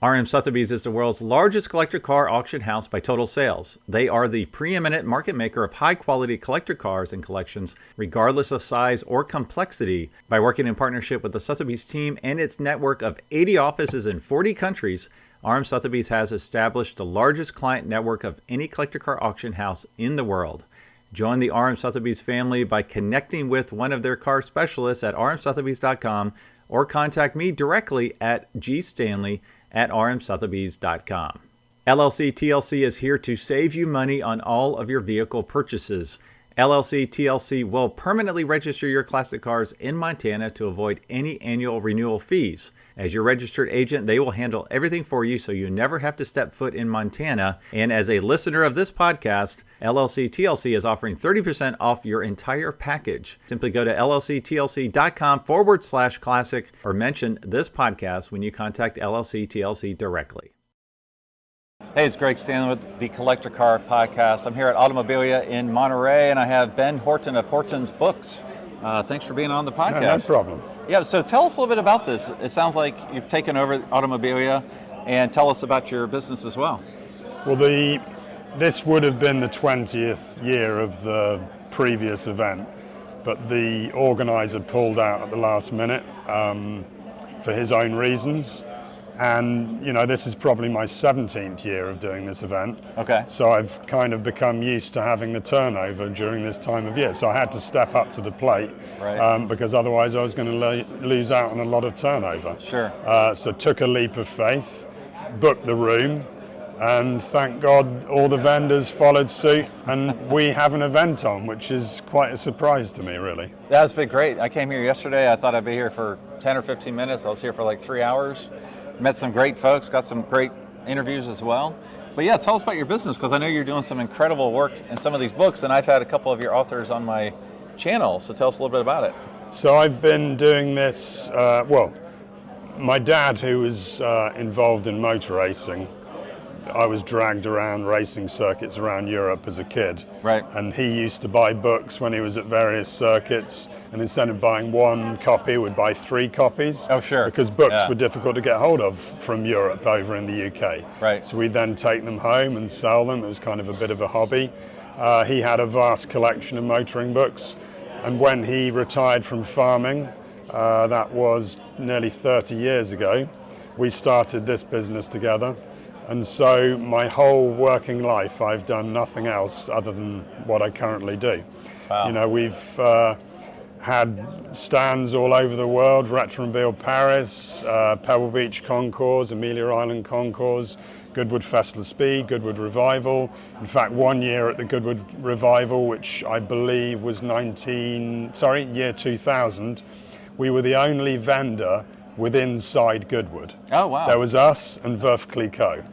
RM Sotheby's is the world's largest collector car auction house by total sales. They are the preeminent market maker of high-quality collector cars and collections, regardless of size or complexity. By working in partnership with the Sotheby's team and its network of 80 offices in 40 countries, RM Sotheby's has established the largest client network of any collector car auction house in the world. Join the RM Sotheby's family by connecting with one of their car specialists at rmsotheby's.com or contact me directly at gstanley@rmsotheby's.com. LLC TLC is here to save you money on all of your vehicle purchases. LLC TLC will permanently register your classic cars in Montana to avoid any annual renewal fees. As your registered agent, they will handle everything for you so you never have to step foot in Montana. And as a listener of this podcast, LLC TLC is offering 30% off your entire package. Simply go to llctlc.com/classic or mention this podcast when you contact LLC TLC directly. Hey, it's Greg Stanley with the Collector Car Podcast. I'm here at Automobilia in Monterey, and I have Ben Horton of Horton's Books. Thanks for being on the podcast. No problem. Yeah, so tell us a little bit about this. It sounds like you've taken over Automobilia, and tell us about your business as well. Well, this would have been the 20th year of the previous event, but the organizer pulled out at the last minute for his own reasons. And, you know, this is probably my 17th year of doing this event. Okay. So I've kind of become used to having the turnover during this time of year. So I had to step up to the plate, right. Because otherwise I was going to lose out on a lot of turnover. Sure. So took a leap of faith, booked the room, and thank God all the vendors followed suit, and we have an event on, which is quite a surprise to me, really. That's been great. I came here yesterday. I thought I'd be here for 10 or 15 minutes. I was here for like 3 hours. Met some great folks, got some great interviews as well. But yeah, tell us about your business, because I know you're doing some incredible work in some of these books, and I've had a couple of your authors on my channel, so tell us a little bit about it. So I've been doing this, my dad, who was involved in motor racing, I was dragged around racing circuits around Europe as a kid. Right. And he used to buy books when he was at various circuits, and instead of buying one copy, would buy 3 copies. Oh, sure. Because books were difficult to get hold of from Europe over in the UK. Right. So we'd then take them home and sell them. It was kind of a bit of a hobby. He had a vast collection of motoring books, and when he retired from farming, that was nearly 30 years ago, we started this business together. And so my whole working life, I've done nothing else other than what I currently do. Wow. You know, we've had stands all over the world: Retromobile Paris, Pebble Beach Concours, Amelia Island Concours, Goodwood Festival of Speed, Goodwood Revival. In fact, one year at the Goodwood Revival, which I believe was year 2000, we were the only vendor with inside Goodwood. Oh, wow. There was us and Veuve Clicquot.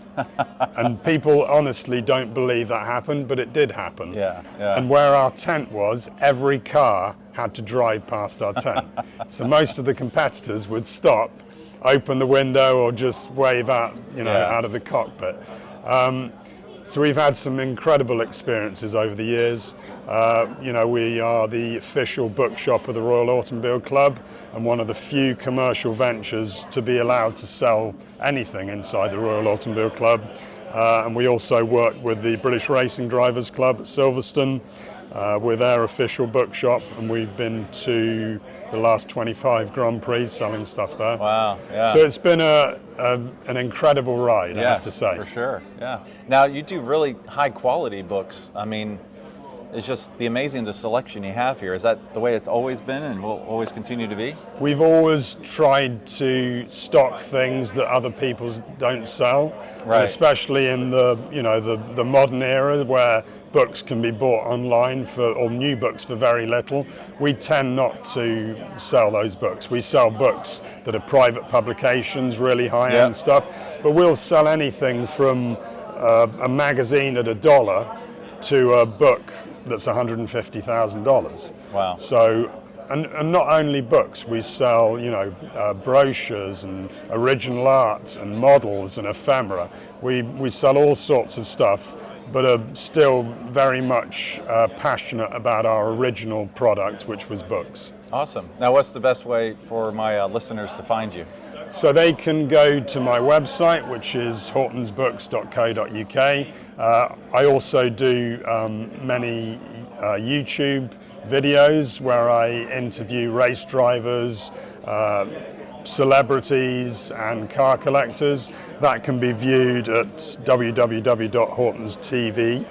And people honestly don't believe that happened, but it did happen. Yeah. And where our tent was, every car had to drive past our tent. So most of the competitors would stop, open the window, or just wave out, out of the cockpit. So we've had some incredible experiences over the years. We are the official bookshop of the Royal Automobile Club, and one of the few commercial ventures to be allowed to sell anything inside the Royal Automobile Club. And we also work with the British Racing Drivers Club at Silverstone. We're their official bookshop, and we've been to the last 25 Grand Prix selling stuff there. Wow, yeah. So it's been an incredible ride, I have to say. For sure, yeah. Now, you do really high quality books. I mean, it's just the selection you have here. Is that the way it's always been and will always continue to be? We've always tried to stock things that other people don't sell, right. Especially in the modern era where books can be bought online or new books for very little. We tend not to sell those books. We sell books that are private publications, really high-end stuff, but we'll sell anything from a magazine at $1 to a book that's $150,000. Wow. So, and not only books, we sell, brochures and original art and models and ephemera. We sell all sorts of stuff, but are still very much passionate about our original product, which was books. Awesome. Now, what's the best way for my listeners to find you? So they can go to my website, which is hortonsbooks.co.uk. I also do many YouTube videos where I interview race drivers, celebrities and car collectors. That can be viewed at www.hortons.tv,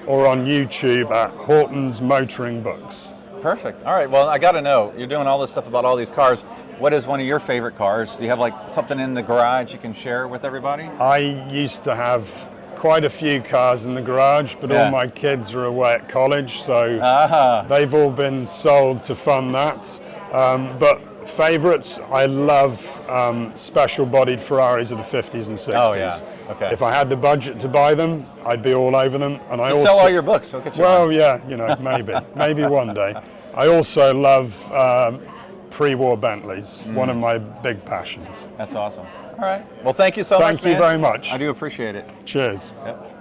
or on YouTube at Horton's Motoring Books. Perfect. All right. Well, I got to know, you're doing all this stuff about all these cars. What is one of your favorite cars? Do you have like something in the garage you can share with everybody? I used to have quite a few cars in the garage, but all my kids are away at college, so they've all been sold to fund that. But favorites, I love special bodied Ferraris of the 50s and 60s. Oh, yeah. Okay. If I had the budget to buy them, I'd be all over them. And I also sell all your books. Look at you. Well, yeah, you know, maybe one day. I also love pre-war Bentleys, one of my big passions. That's awesome. All right. Well, thank you so much, man. Thank you very much. I do appreciate it. Cheers. Yep.